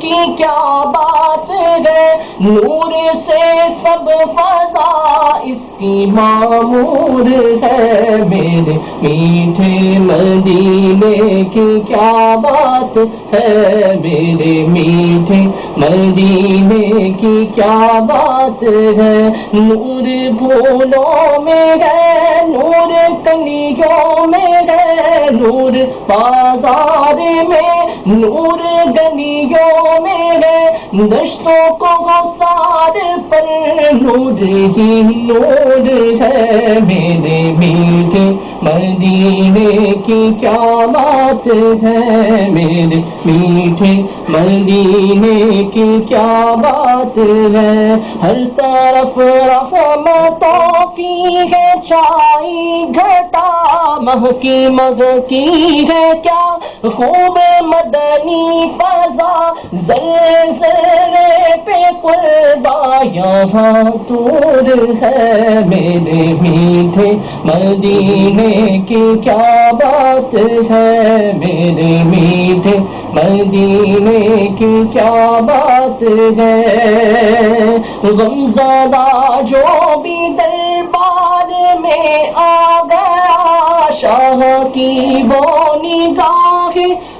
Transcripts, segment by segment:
کی کیا بات ہے، نور سے سب فضا اس کی معمور ہے، میرے میٹھے مدینے کی کیا بات ہے، میرے میٹھے مدینے کی کیا بات ہے، نور پھولوں میں ہے، نور کلیوں میں ہے، نور بازار میں، نور گلیوں میں ہے، دشتوں کو سار پر نور ہی نور ہے، میرے میٹھے مدینے کی کیا بات ہے، میرے میٹھے مدینے کی کیا بات ہے، ہر طرف رحمتوں کی ہے چھائی گھٹا، مہکی مہکی ہے کیا خوب مدنی فضا، ذرے ذرے پہ قربا یہاں طور ہے، میرے میٹھے مدینے کی کیا بات ہے، میرے میٹھے مدینے کی کیا بات ہے، غمزدہ جو بھی دربار میں آ گیا، شاہ کی وہ نگاہ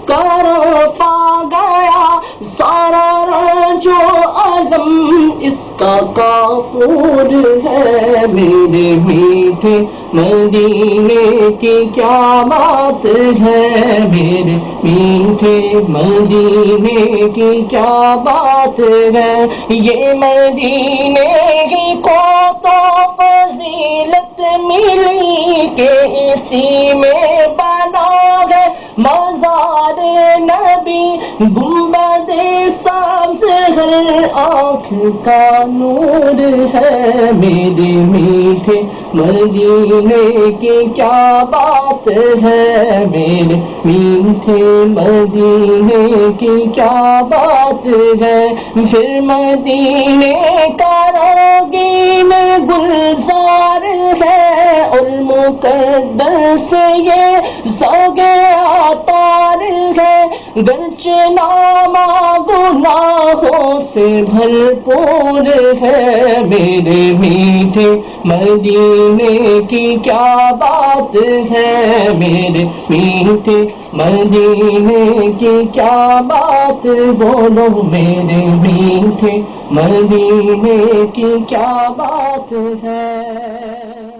کرم پا گیا، سارا رنج و علم اس کا کافور ہے، میرے میٹھے مدینے کی کیا بات ہے، میرے میٹھے مدینے کی کیا بات ہے، یہ مدینے ہی کو تو فضیلت ملی کہ اسی میں بنا ہے مزار نبی، گنبد سبز ہر آنکھ کا نور ہے، میرے میٹھے مدینے کی کیا بات ہے، میرے میٹھے مدینے کی کیا بات ہے، پھر مدینے کا رنگین گلزار ہے، اور مقدس یہ زوگ عطار ہے، گرچہ نامہ گناہوں سے بھرپور ہے، میرے میٹھے مدینے کی کیا بات ہے، میرے میٹھے مدینے کی کیا بات، بولو میرے میٹھے مدینے کی کیا بات ہے۔